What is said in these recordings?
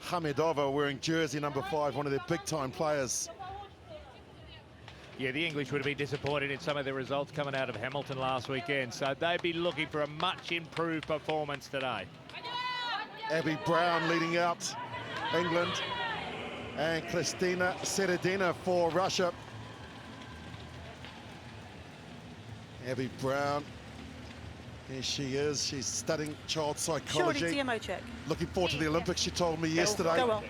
Hamidova wearing jersey number 5, one of their big-time players. Yeah, the English would have been disappointed in some of the results coming out of Hamilton last weekend, so they'd be looking for a much improved performance today. Abby Brown leading out England, and Kristina Seredina for Russia. Abby Brown, here she is. She's studying child psychology. Shorty TMO check. Looking forward to the Olympics, she told me yesterday. Go well.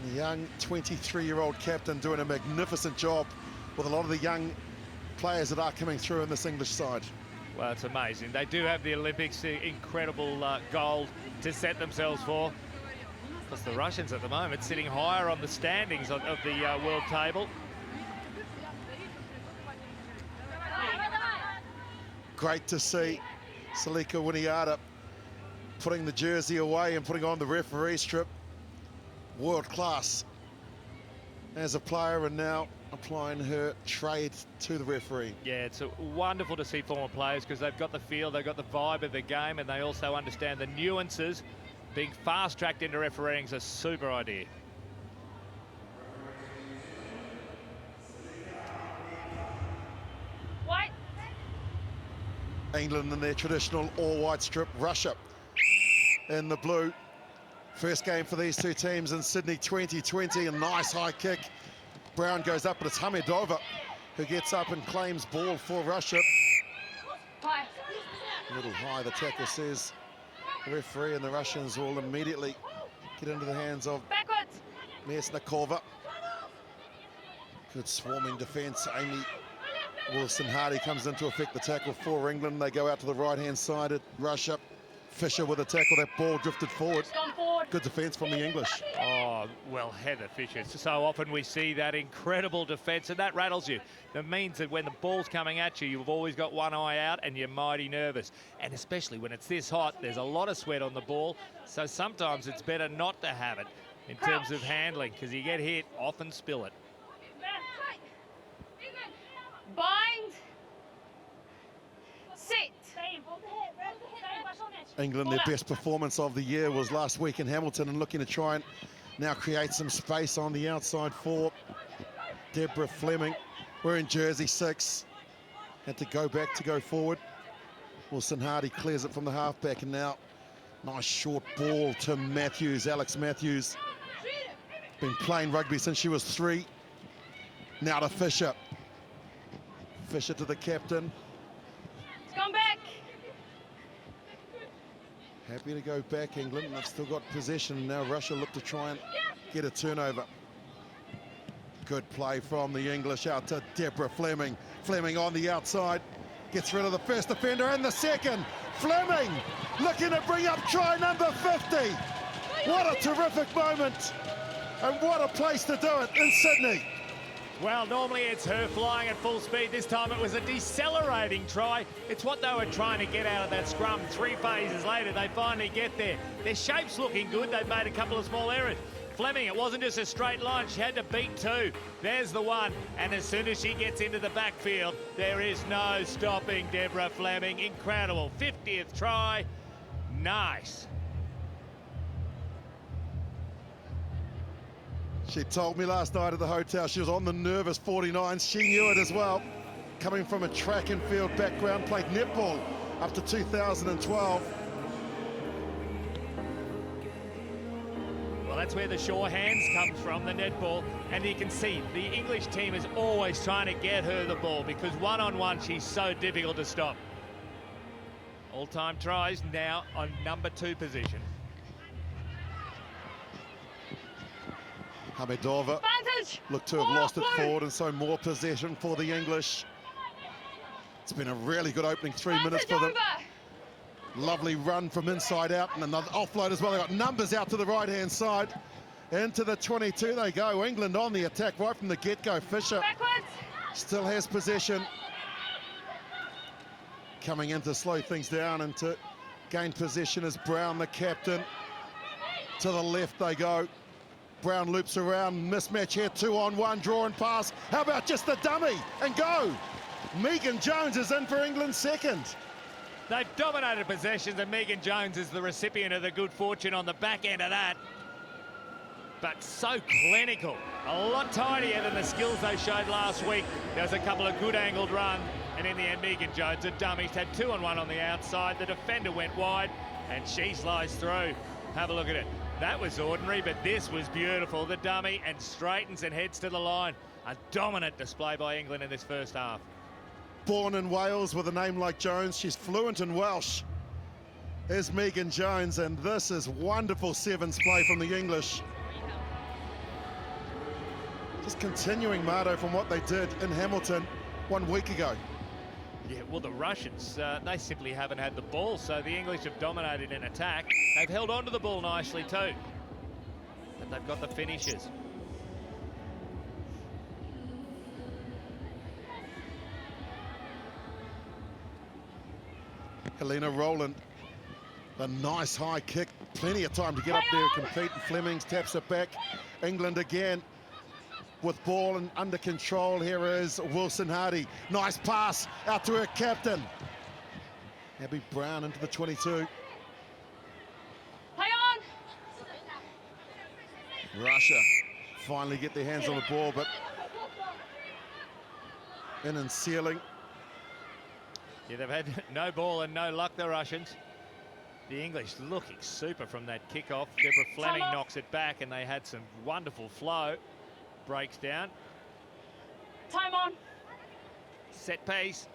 The young 23-year-old captain doing a magnificent job with a lot of the young players that are coming through in this English side. Well, it's amazing. They do have the Olympics, incredible gold to set themselves for. Because the Russians at the moment sitting higher on the standings of the world table. Great to see Salika Winiata putting the jersey away and putting on the referee strip. World class as a player, and now applying her trade to the referee. Yeah, it's wonderful to see former players because they've got the feel, they've got the vibe of the game, and they also understand the nuances. Being fast-tracked into refereeing is a super idea. White. England in their traditional all-white strip, Russia in the blue. First game for these two teams in Sydney 2020, a nice high kick. Brown goes up, but it's Hamidova who gets up and claims ball for Russia. A little high, the tackle says. The referee, and the Russians will immediately get into the hands of Mesnikova. Good swarming defence. Amy Wilson-Hardy comes in to effect the tackle for England. They go out to the right-hand side at Russia. Fisher with a tackle, that ball drifted forward. Good defence from the English. Oh, well, Heather Fisher. So often we see that incredible defence, and that rattles you. That means that when the ball's coming at you, you've always got one eye out and you're mighty nervous. And especially when it's this hot, there's a lot of sweat on the ball. So sometimes it's better not to have it in terms of handling, because you get hit, often spill it. Bind. Sit. England, their best performance of the year was last week in Hamilton, and looking to try and now create some space on the outside for Deborah Fleming. We're in jersey 6. Had to go back to go forward. Wilson-Hardy clears it from the halfback, and now nice short ball to Matthews, Alex Matthews. Been playing rugby since she was 3. Now to Fisher. Fisher to the captain. It's gone back. Happy to go back, England. They've still got possession. Now Russia look to try and get a turnover. Good play from the English out to Deborah Fleming. Fleming on the outside. Gets rid of the first defender and the second. Fleming looking to bring up try number 50. What a terrific moment. And what a place to do it in Sydney. Well, normally it's her flying at full speed. This time it was a decelerating try. It's what they were trying to get out of that scrum. 3 phases later, they finally get there. Their shape's looking good. They've made a couple of small errors. Fleming, it wasn't just a straight line. She had to beat 2. There's the one. And as soon as she gets into the backfield, there is no stopping Deborah Fleming. Incredible. 50th try. Nice. She told me last night at the hotel she was on the nervous 49s. She knew it as well. Coming from a track and field background, played netball up to 2012. Well, that's where the sure hands comes from, the netball. And you can see the English team is always trying to get her the ball, because one-on-one she's so difficult to stop. All-time tries now on number 2 position. Hamidova looked to have lost it forward, and so more possession for the English. It's been a really good opening 3 minutes for them. Lovely run from inside out, and another offload as well. They got numbers out to the right-hand side. Into the 22 they go. England on the attack right from the get-go. Fisher still has possession. Coming in to slow things down and to gain possession is Brown, the captain. To the left they go. Brown loops around, mismatch here, 2-on-1, draw and pass. How about just the dummy and go? Megan Jones is in for England's second. They've dominated possessions, and Megan Jones is the recipient of the good fortune on the back end of that. but so clinical. A lot tidier than the skills they showed last week. There was a couple of good angled runs, and in the end, Megan Jones, a dummy, had 2-on-1 on the outside. The defender went wide, and she slides through. Have a look at it. That was ordinary, but this was beautiful. The dummy, and straightens and heads to the line. A dominant display by England in this first half. Born in Wales with a name like Jones, she's fluent in Welsh, is Megan Jones, and this is wonderful sevens play from the English. Just continuing, Mardo, from what they did in Hamilton 1 week ago. Yeah, well, the Russians, they simply haven't had the ball, so the English have dominated in attack. They've held on to the ball nicely too, and they've got the finishes. Helena Rowland, a nice high kick, plenty of time to get up there, compete, and Flemings taps it back. England again with ball and under control. Here is Wilson Hardy, nice pass out to her captain. Abby Brown into the 22. Play on. Russia finally get their hands on the ball, but in and sealing. Yeah, they've had no ball and no luck, the Russians. The English looking super from that kickoff. Deborah Fleming knocks it back, and they had some wonderful flow. Breaks down. Time on. Set piece.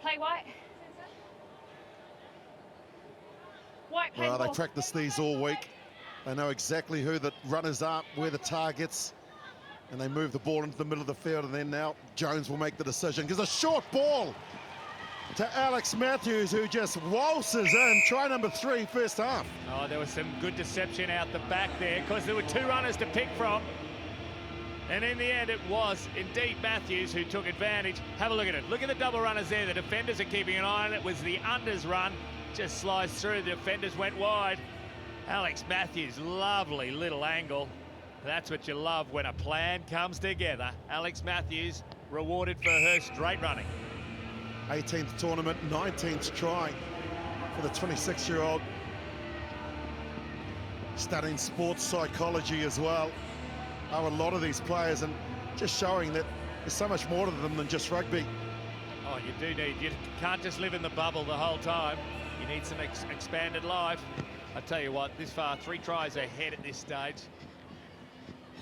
Play white. White, play Well, they ball. practice these all week. They know exactly who the runners are, where the targets, and they move the ball into the middle of the field, and then now Jones will make the decision. Gives a short ball to Alex Matthews, who just waltzes in. Try number 3, first half. Oh, there was some good deception out the back there, because there were 2 runners to pick from. And in the end, it was indeed Matthews who took advantage. Have a look at it. Look at the double runners there. The defenders are keeping an eye on it. It was the unders run. Just slides through. The defenders went wide. Alex Matthews, lovely little angle. That's what you love when a plan comes together. Alex Matthews rewarded for her straight running. 18th tournament, 19th try for the 26-year-old. Studying sports psychology as well. Are a lot of these players, and just showing that there's so much more to them than just rugby. Oh, you do need, you can't just live in the bubble the whole time. You need some expanded life. I tell you what, this far, 3 tries ahead at this stage.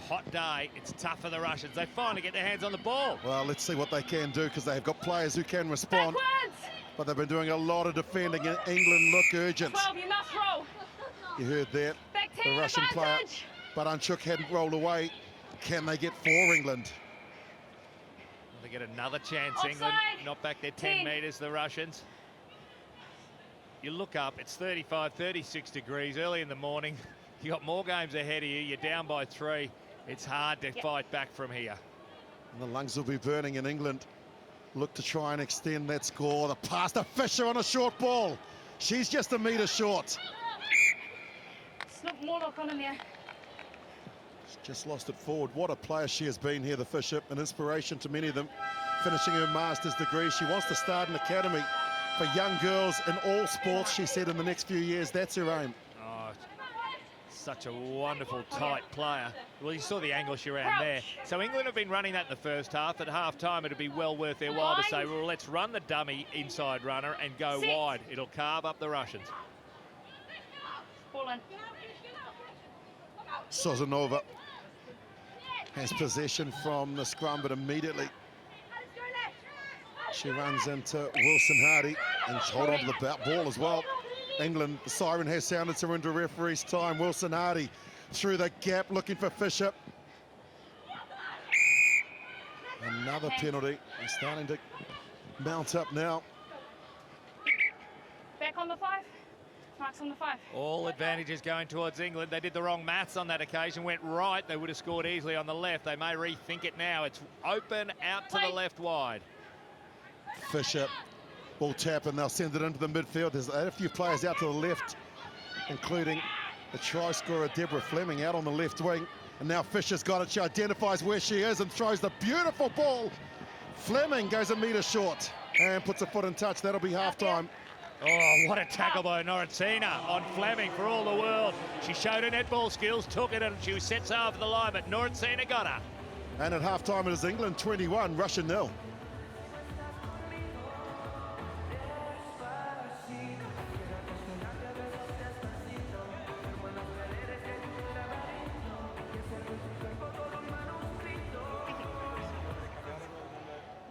Hot day, it's tough for the Russians. They finally get their hands on the ball. Well, let's see what they can do, because they've got players who can respond. Backwards. But they've been doing a lot of defending, and England look urgent. 12, you must roll. You heard that. Back The 10, Russian player, advantage. but Anchuk hadn't rolled away. Can they get 4, England? They get another chance, Offside. England. Not back there 10 10. metres, the Russians. You look up, it's 35, 36 degrees early in the morning. You got more games ahead of you. You're down by 3. It's hard to fight back from here. And the lungs will be burning in England. Look to try and extend that score. The pass to Fisher on a short ball. She's just a metre short. It's not more lock on in there. She's just lost it forward. What a player she has been here, the Fisher. An inspiration to many of them. Finishing her master's degree. She wants to start an academy for young girls in all sports. She said in the next few years, that's her aim. Oh, such a wonderful, tight player. Well, you saw the angle she ran there. So England have been running that in the first half. At half-time, it'll be well worth their while to say, well, let's run the dummy inside runner and go wide. It'll carve up the Russians. Ball in. Sozanova has possession from the scrum, but immediately she runs into Wilson Hardy and hold on to the ball as well. England, the siren has sounded, so into referee's time. Wilson Hardy through the gap looking for Fisher. Another penalty. They're starting to mount up now. Back on the 5. Marks on the 5. All advantages going towards England. They did the wrong maths on that occasion, went right. They would have scored easily on the left. They may rethink it now. It's open out to the left wide. Fisher will tap, and they'll send it into the midfield. There's a few players out to the left, including the try scorer Deborah Fleming out on the left wing. And now Fisher's got it. She identifies where she is and throws the beautiful ball. Fleming goes a metre short and puts a foot in touch. That'll be half-time. Oh, what a tackle by Noritina on Fleming for all the world. She showed her netball skills, took it, and she was set sail for the line, but Noritsina got her. And at halftime it is England 21, Russia 0.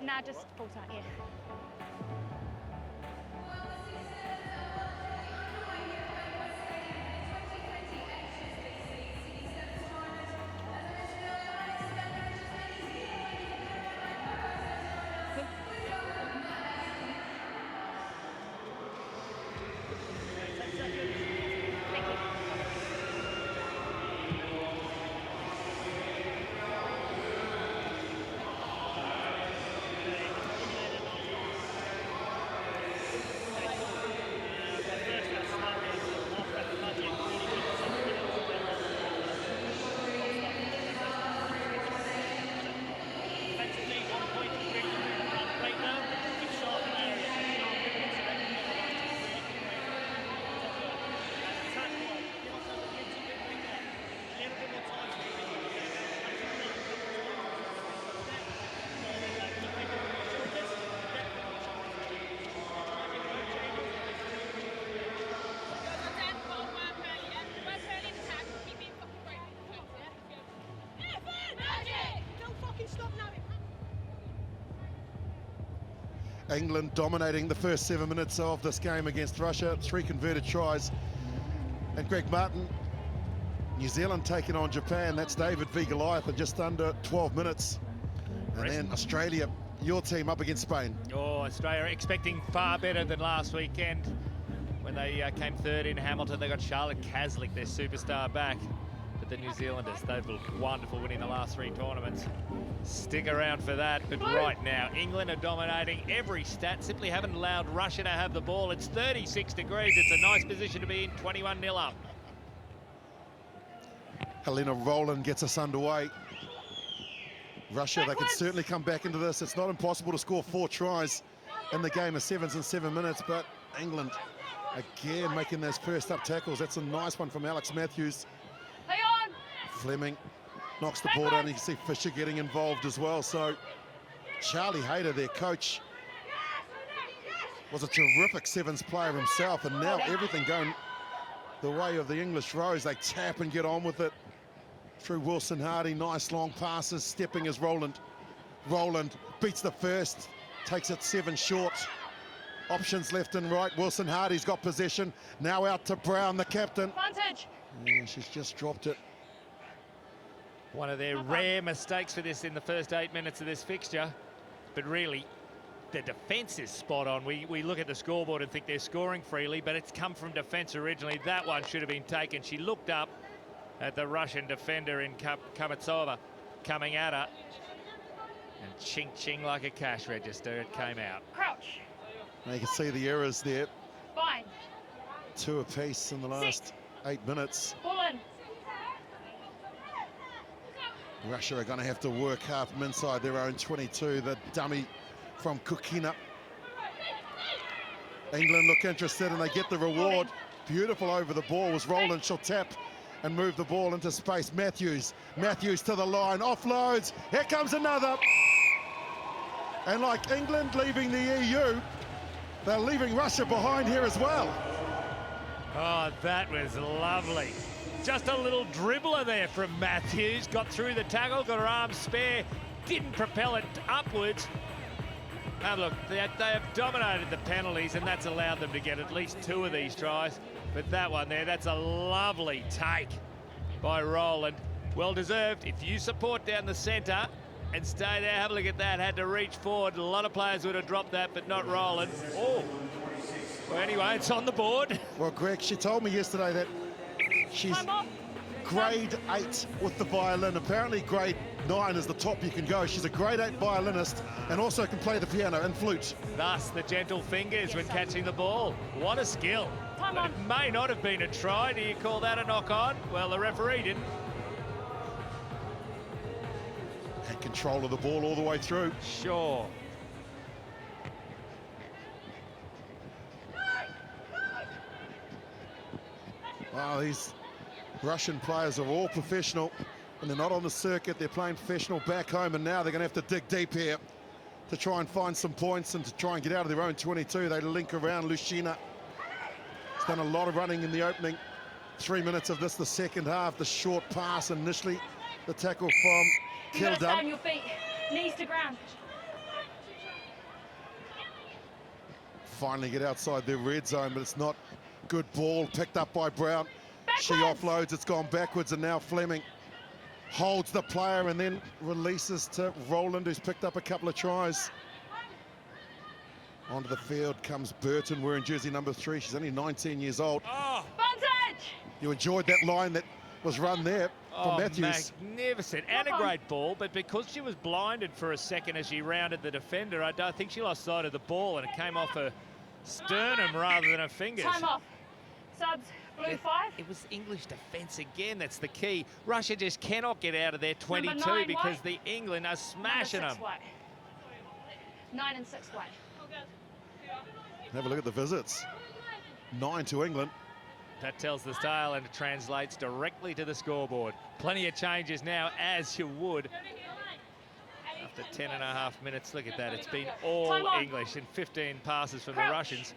Nah, just full time, yeah. England dominating the first 7 minutes of this game against Russia. 3 converted tries. And Greg Martin, New Zealand taking on Japan. That's David v Goliath in just under 12 minutes. And then Australia, your team, up against Spain. Oh, Australia expecting far better than last weekend when they came third in Hamilton. They got Charlotte Caslick, their superstar, back. But the New Zealanders, they've looked wonderful winning the last 3 tournaments. Stick around for that. But right now, England are dominating every stat. Simply haven't allowed Russia to have the ball. It's 36 degrees. It's a nice position to be in, 21-0 up. Helena Rowland gets us underway. Russia, they can certainly come back into this. It's not impossible to score 4 tries in the game of 7s in 7 minutes, but England again making those first up tackles. That's a nice one from Alex Matthews. Play on! Fleming knocks the ball down. You can see Fisher getting involved as well. So Charlie Hayter, their coach, was a terrific sevens player himself, and now everything going the way of the English Rose. They tap and get on with it through Wilson Hardy. Nice long passes, stepping as Rowland. Rowland beats the first, takes it 7 short. Options left and right. Wilson Hardy's got possession. Now out to Brown, the captain. Advantage! Yeah, she's just dropped it. One of their rare mistakes for this in the first 8 minutes of this fixture. But really, the defence is spot on. We look at the scoreboard and think they're scoring freely, but it's come from defence originally. That one should have been taken. She looked up at the Russian defender in Kamitsova coming at her. And ching-ching like a cash register, it came out. Crouch. Now you can see the errors there. Fine. 2 apiece in the last 8 minutes. Pull in. Russia are going to have to work hard from inside their own 22. The dummy from Kukina. England look interested and they get the reward. Beautiful over the ball was Rowland. She'll tap and move the ball into space. Matthews to the line, offloads. Here comes another. And like England leaving the EU, they're leaving Russia behind here as well. Oh, that was lovely. Just a little dribbler there from Matthews. Got through the tackle, got her arm spare, didn't propel it upwards. And look, they have dominated the penalties, and that's allowed them to get at least 2 of these tries. But that one there, that's a lovely take by Rowland. Well deserved. If you support down the centre and stay there, have a look at that. Had to reach forward. A lot of players would have dropped that, but not Rowland. Oh. Well, anyway, it's on the board. Well, Greg, she told me yesterday that she's grade 8 with the violin. Apparently grade 9 is the top you can go. She's a grade 8 violinist and also can play the piano and flute. Thus the gentle fingers when catching the ball. What a skill. But it may not have been a try. Do you call that a knock on? Well, the referee didn't. Had control of the ball all the way through. Sure. Wow, these Russian players are all professional. When they're not on the circuit, they're playing professional back home, and now they're going to have to dig deep here to try and find some points and to try and get out of their own 22. They link around Lushina. He's done a lot of running in the opening 3 minutes of this, the second half. The short pass initially, the tackle from You gotta stay on Kildan. your feet, knees to ground. Finally get outside their red zone, but it's not good ball. Picked up by Brown. She Backwards. offloads, it's gone backwards, and now Fleming holds the player and then releases to Roland, who's picked up a couple of tries. Onto the field comes Burton, wearing jersey number 3. She's only 19 years old. Advantage! You enjoyed that line that was run there from Matthews. Magnificent, and a great ball, but because she was blinded for a second as she rounded the defender, I don't think she lost sight of the ball, and it came off her sternum rather than her fingers. Time off. Subs, blue 5. It was English defence again, that's the key. Russia just cannot get out of their 22 Number 9 because white. the England are smashing Number them. 6 white. 9 and 6 white. Have a look at the visits. 9 to England. That tells the tale and it translates directly to the scoreboard. Plenty of changes now, as you would. After 10.5 minutes, look at that. It's been all Time on. English and 15 passes from Crouch. the Russians.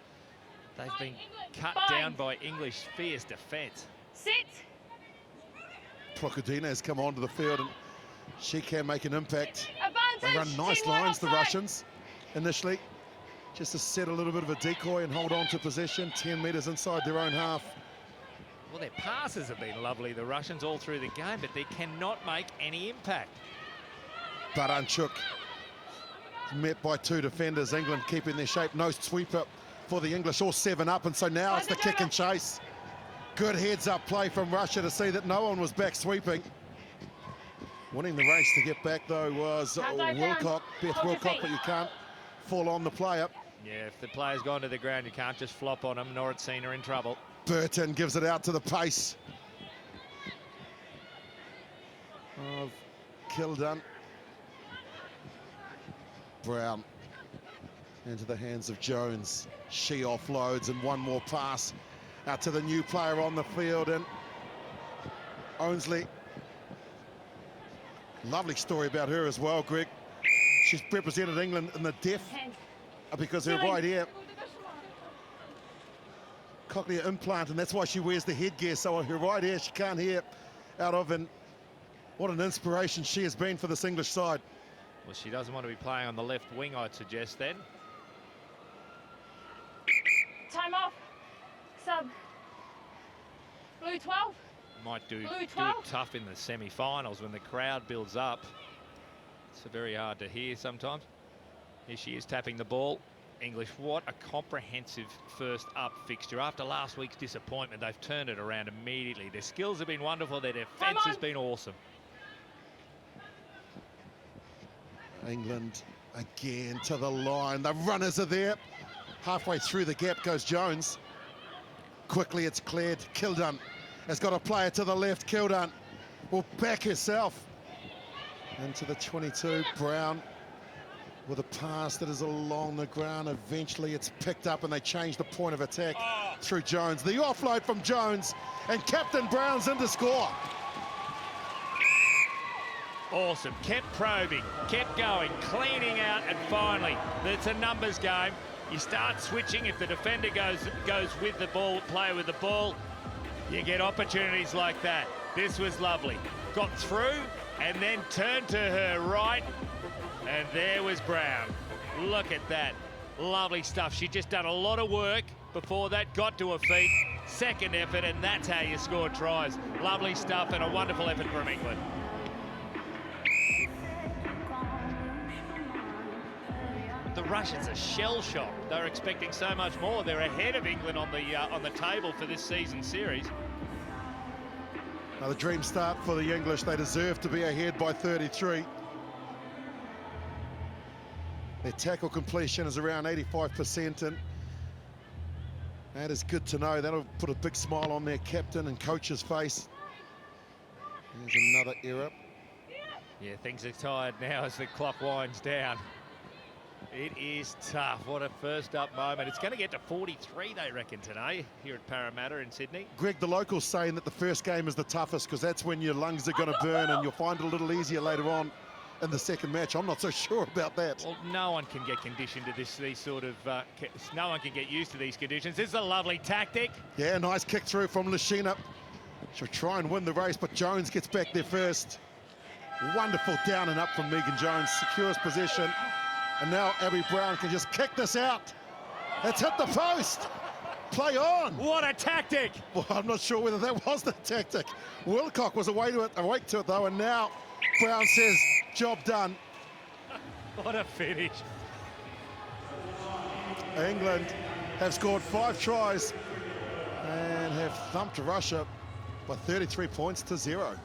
They've been cut Bind. down by English fierce defence. Sit. Procodina has come onto the field and she can make an impact. Advantage. They run nice Team white lines, the offside. Russians, initially. Just to set a little bit of a decoy and hold on to possession, 10 metres inside their own half. Well, their passes have been lovely, the Russians, all through the game, but they cannot make any impact. Baranchuk met by 2 defenders. England keeping their shape. No sweeper for the English, all 7 up, and so now it's the kick and chase. Good heads-up play from Russia to see that no one was back sweeping. Winning the race to get back, though, was Hands over. Wilcock, Beth Hold your Wilcock, feet. but you can't fall on the player. Yeah, if the player's gone to the ground, you can't just flop on them, nor it's seen her in trouble. Burton gives it out to the pace of Kildan. Brown into the hands of Jones. She offloads, and one more pass out to the new player on the field, and Ownsley. Lovely story about her as well, Greg. She's represented England in the deaf Hands. because her right ear cochlear implant, and that's why she wears the headgear, so her right ear she can't hear out of, and what an inspiration she has been for this English side. Well, she doesn't want to be playing on the left wing, I'd suggest then. Time off. Sub. Blue 12. Might do Blue it 12. tough in the semi-finals when the crowd builds up. It's very hard to hear sometimes. Here she is tapping the ball. English, what a comprehensive first up fixture. After last week's disappointment, they've turned it around immediately. Their skills have been wonderful. Their defence has been awesome. England again to the line. The runners are there. Halfway through the gap goes Jones. Quickly it's cleared. Kildan has got a player to the left. Kildan will back herself into the 22. Brown with a pass that is along the ground. Eventually it's picked up and they change the point of attack through Jones. The offload from Jones, and Captain Brown's in to score. Awesome. Kept probing, kept going, cleaning out, and finally, it's a numbers game. You start switching. If the defender goes with the ball, player with the ball, you get opportunities like that. This was lovely. Got through and then turned to her right, and there was Brown. Look at that. Lovely stuff. She'd just done a lot of work before that, got to her feet, second effort, and that's how you score tries. Lovely stuff and a wonderful effort from England. The Russians are shell-shocked. They're expecting so much more. They're ahead of England on the table for this season series. Now the dream start for the English. They deserve to be ahead by 33. Their tackle completion is around 85%, and that is good to know. That'll put a big smile on their captain and coach's face. There's another error. Yeah, things are tired now as the clock winds down. It is tough. What a first up moment. It's going to get to 43, they reckon, today here at Parramatta in Sydney. Greg, the locals saying that the first game is the toughest because that's when your lungs are going to burn and you'll find it a little easier later on in the second match. I'm not so sure about that. Well, no one can get conditioned to these sort of, no one can get used to these conditions. This is a lovely tactic. Yeah, nice kick through from Lashina. She'll try and win the race, but Jones gets back there first. Wonderful down and up from Megan Jones, secures possession. And now Abby Brown can just kick this out. It's hit the post. Play on. What a tactic. Well, I'm not sure whether that was the tactic. Wilcock was awake to it though, and now Brown says, job done. What a finish. England have scored 5 tries and have thumped Russia by 33 points to 0.